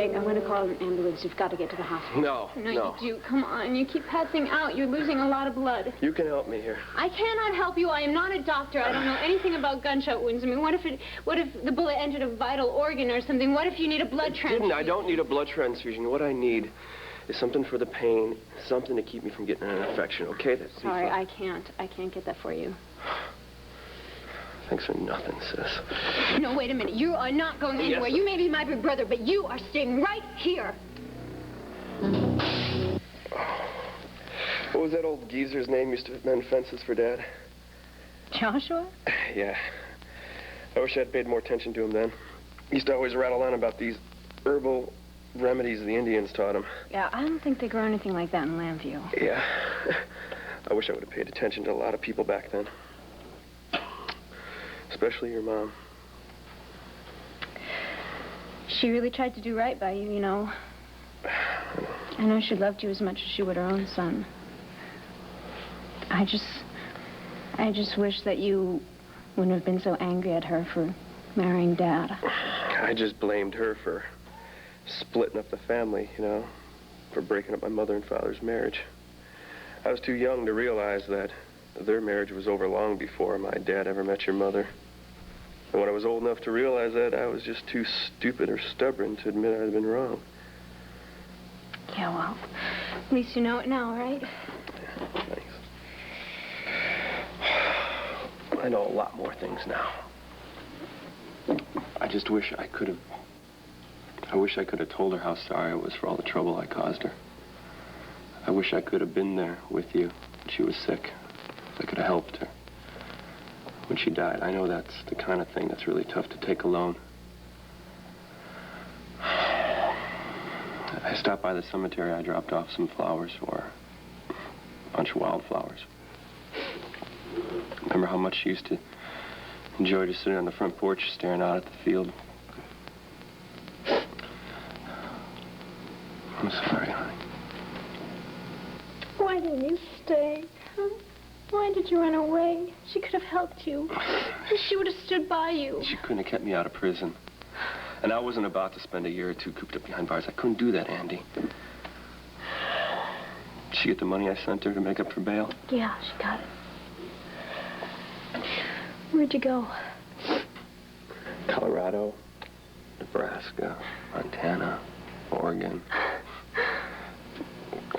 Jake, I'm going to call an ambulance. You've got to get to the hospital. No. You do. Come on. You keep passing out. You're losing a lot of blood. You can help me here. I cannot help you. I am not a doctor. I don't know anything about gunshot wounds. I mean, what if the bullet entered a vital organ or something? What if you need a blood transfusion? I don't need a blood transfusion. What I need is something for the pain, something to keep me from getting an infection, okay? Sorry, I can't. I can't get that for you. Thanks for nothing, sis. No, wait a minute. You are not going anywhere. Yes. You may be my big brother, but you are staying right here. What was that old geezer's name used to mend fences for Dad? Joshua? Yeah. I wish I'd paid more attention to him then. He used to always rattle on about these herbal remedies the Indians taught him. Yeah, I don't think they grow anything like that in Lambview. Yeah. I wish I would have paid attention to a lot of people back then. Especially your mom. She really tried to do right by you, you know. I know she loved you as much as she would her own son. I just wish that you wouldn't have been so angry at her for marrying Dad. I just blamed her for splitting up the family, you know, for breaking up my mother and father's marriage. I was too young to realize that their marriage was over long before my dad ever met your mother. And when I was old enough to realize that, I was just too stupid or stubborn to admit I had been wrong. Yeah, well, at least you know it now, right? Yeah, thanks. I know a lot more things now. I just wish I could have told her how sorry I was for all the trouble I caused her. I wish I could have been there with you when she was sick. I could have helped her when she died. I know that's the kind of thing that's really tough to take alone. I stopped by the cemetery. I dropped off some flowers or a bunch of wildflowers. Remember how much she used to enjoy just sitting on the front porch staring out at the field? I'm sorry, honey. Why didn't you stay? Huh? Why did you run away? She could have helped you. She would have stood by you. She couldn't have kept me out of prison. And I wasn't about to spend a year or two cooped up behind bars. I couldn't do that, Andy. Did she get the money I sent her to make up for bail? Yeah, she got it. Where'd you go? Colorado, Nebraska, Montana, Oregon.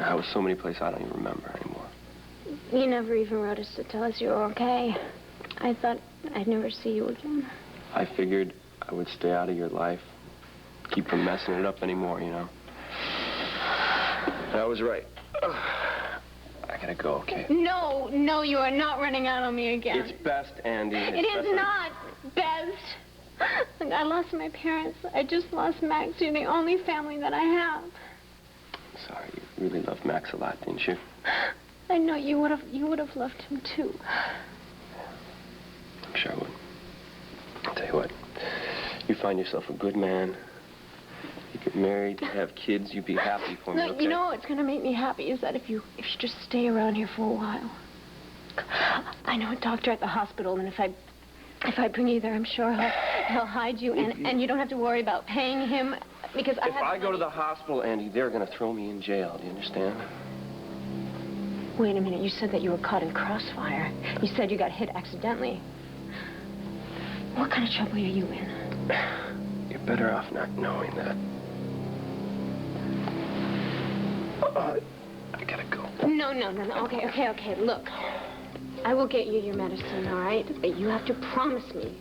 I was so many places I don't even remember anymore. You never even wrote us to tell us you were okay. I thought I'd never see you again. I figured I would stay out of your life, keep from messing it up anymore, you know. And I was right. I gotta go, okay? No, you are not running out on me again. It's best, Andy. It is not best. Look, I lost my parents. I just lost Max. You're the only family that I have. Sorry, you really loved Max a lot, didn't you? I know you would have loved him too. I'm sure I would. I'll tell you what. You find yourself a good man. You get married, you have kids, you'd be happy for me, okay? You know what's gonna make me happy is that if you just stay around here for a while. I know a doctor at the hospital, and if I bring you there, I'm sure he'll hide you, and you don't have to worry about paying him because If I go to the hospital, Andy, they're gonna throw me in jail. Do you understand? Wait a minute. You said that you were caught in crossfire. You said you got hit accidentally. What kind of trouble are you in? You're better off not knowing that. I gotta go. No. Okay. Look, I will get you your medicine, all right? But you have to promise me.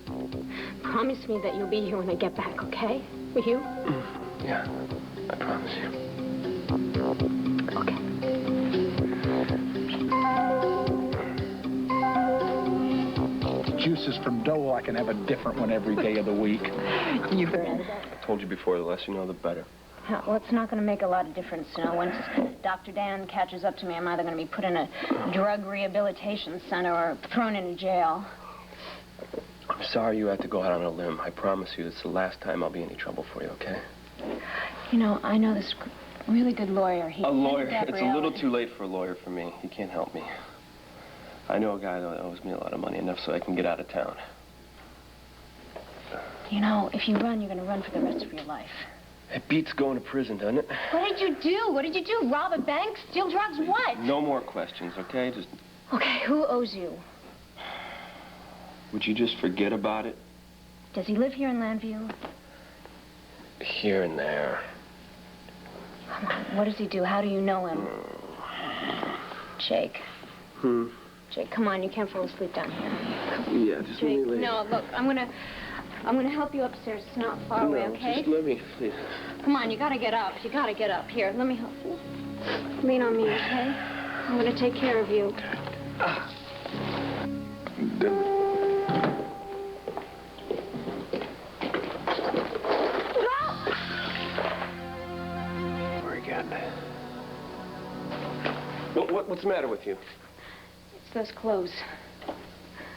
Promise me that you'll be here when I get back, okay? Will you? Yeah, I promise you. Okay. Juices from Dole, I can have a different one every day of the week. You bet. I told you before, the less you know, the better. Well, it's not going to make a lot of difference, you know. Once Dr. Dan catches up to me, I'm either going to be put in a drug rehabilitation center or thrown into jail. I'm sorry you had to go out on a limb. I promise you it's the last time I'll be any trouble for you, okay? You know, I know this really good lawyer. A lawyer? It's a little too late for a lawyer for me. He can't help me. I know a guy that owes me a lot of money, enough so I can get out of town. You know, if you run, you're going to run for the rest of your life. It beats going to prison, doesn't it? What did you do? What did you do? Rob a bank? Steal drugs? What? No more questions, okay? Just... Okay, who owes you? Would you just forget about it? Does he live here in Landview? Here and there. Come on, what does he do? How do you know him? Jake. Jake, come on, you can't fall asleep down here. Yeah, just let me Jake, leave. no, look, I'm gonna help you upstairs. It's not far away, okay? Just let me, please. Come on, you gotta get up. You gotta get up. Here, let me help you. Lean on me, okay? I'm gonna take care of you. What's the matter with you? It's those clothes.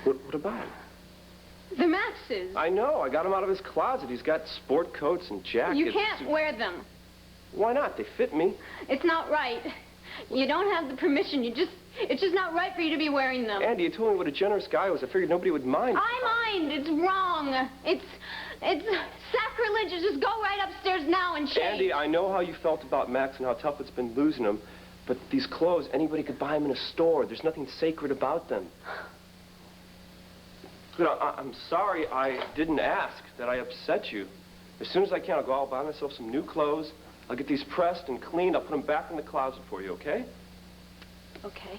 What about him? They're Max's. I know. I got him out of his closet. He's got sport coats and jackets. You can't wear them. Why not? They fit me. It's not right. You don't have the permission. It's just not right for you to be wearing them. Andy, you told me what a generous guy was. I figured nobody would mind. I mind. It's wrong. It's sacrilegious. Just go right upstairs now and shave. Andy, I know how you felt about Max and how tough it's been losing him. But these clothes, anybody could buy them in a store. There's nothing sacred about them. You know, I'm sorry I didn't ask, that I upset you. As soon as I can, I'll go out and buy myself some new clothes. I'll get these pressed and cleaned. I'll put them back in the closet for you, okay? Okay.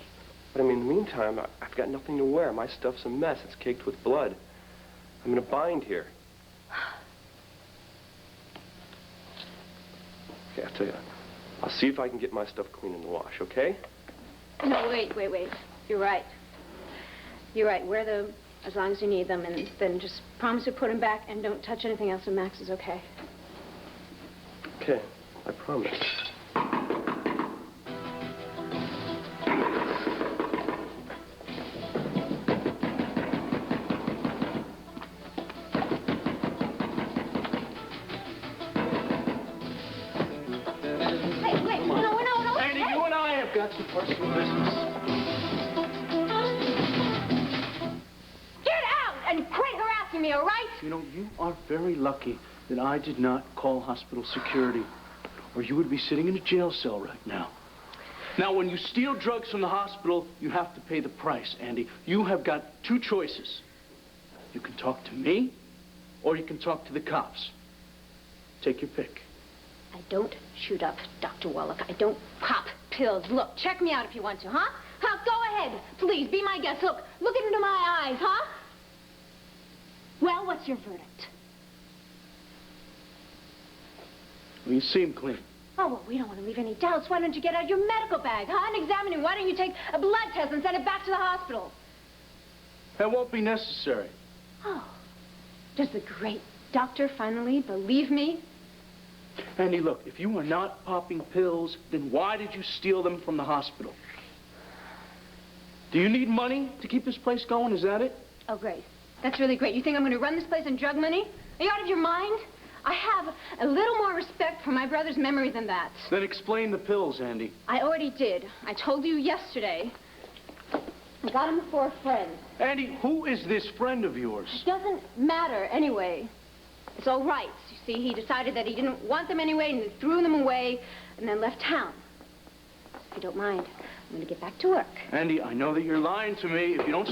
But, I mean, in the meantime, I've got nothing to wear. My stuff's a mess. It's caked with blood. I'm in a bind here. Okay, I'll tell you. I'll see if I can get my stuff clean in the wash, okay? No, wait. You're right. You're right. Wear them as long as you need them, and then just promise to put them back and don't touch anything else when Max is okay. Okay, I promise. Wait, no. Andy, you and I have got some personal business. Get out and quit harassing me, all right? You know, you are very lucky that I did not call hospital security, or you would be sitting in a jail cell right now. Now, when you steal drugs from the hospital, you have to pay the price, Andy. You have got two choices. You can talk to me, or you can talk to the cops. Take your pick. I don't shoot up Dr. Wallach. I don't pop pills. Look, check me out if you want to, huh? Huh? Go ahead. Please, be my guest. Look into my eyes, huh? Well, what's your verdict? Well, you seem clean. Oh, well, we don't want to leave any doubts. Why don't you get out your medical bag, huh, and examine it? Why don't you take a blood test and send it back to the hospital? That won't be necessary. Oh, does the great doctor finally believe me? Andy, look, if you are not popping pills, then why did you steal them from the hospital? Do you need money to keep this place going? Is that it? Oh, great. That's really great. You think I'm going to run this place on drug money? Are you out of your mind? I have a little more respect for my brother's memory than that. Then explain the pills, Andy. I already did. I told you yesterday. I got them for a friend. Andy, who is this friend of yours? Doesn't matter anyway. It's all right. You see, he decided that he didn't want them anyway, and he threw them away and then left town. If you don't mind, I'm going to get back to work. Andy, I know that you're lying to me. If you don't...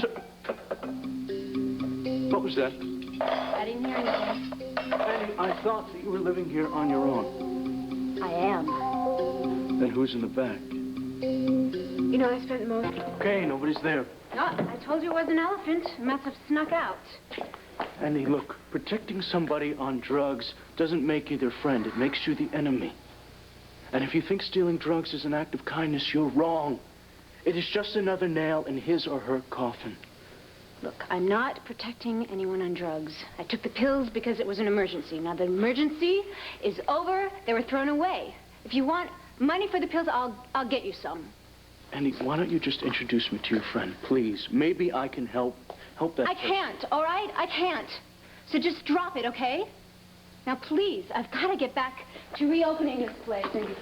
What was that? I didn't hear anything. Andy, I thought that you were living here on your own. I am. Then who's in the back? You know, I spent most... Okay, nobody's there. No, I told you it was an elephant. It must have snuck out. Andy, look, protecting somebody on drugs doesn't make you their friend. It makes you the enemy. And if you think stealing drugs is an act of kindness, you're wrong. It is just another nail in his or her coffin. Look, I'm not protecting anyone on drugs. I took the pills because it was an emergency. Now, the emergency is over. They were thrown away. If you want money for the pills, I'll get you some. Andy, why don't you just introduce me to your friend, please? Maybe I can help that I can't, all right? I can't. So just drop it, okay? Now, please, I've got to get back to reopening this place. And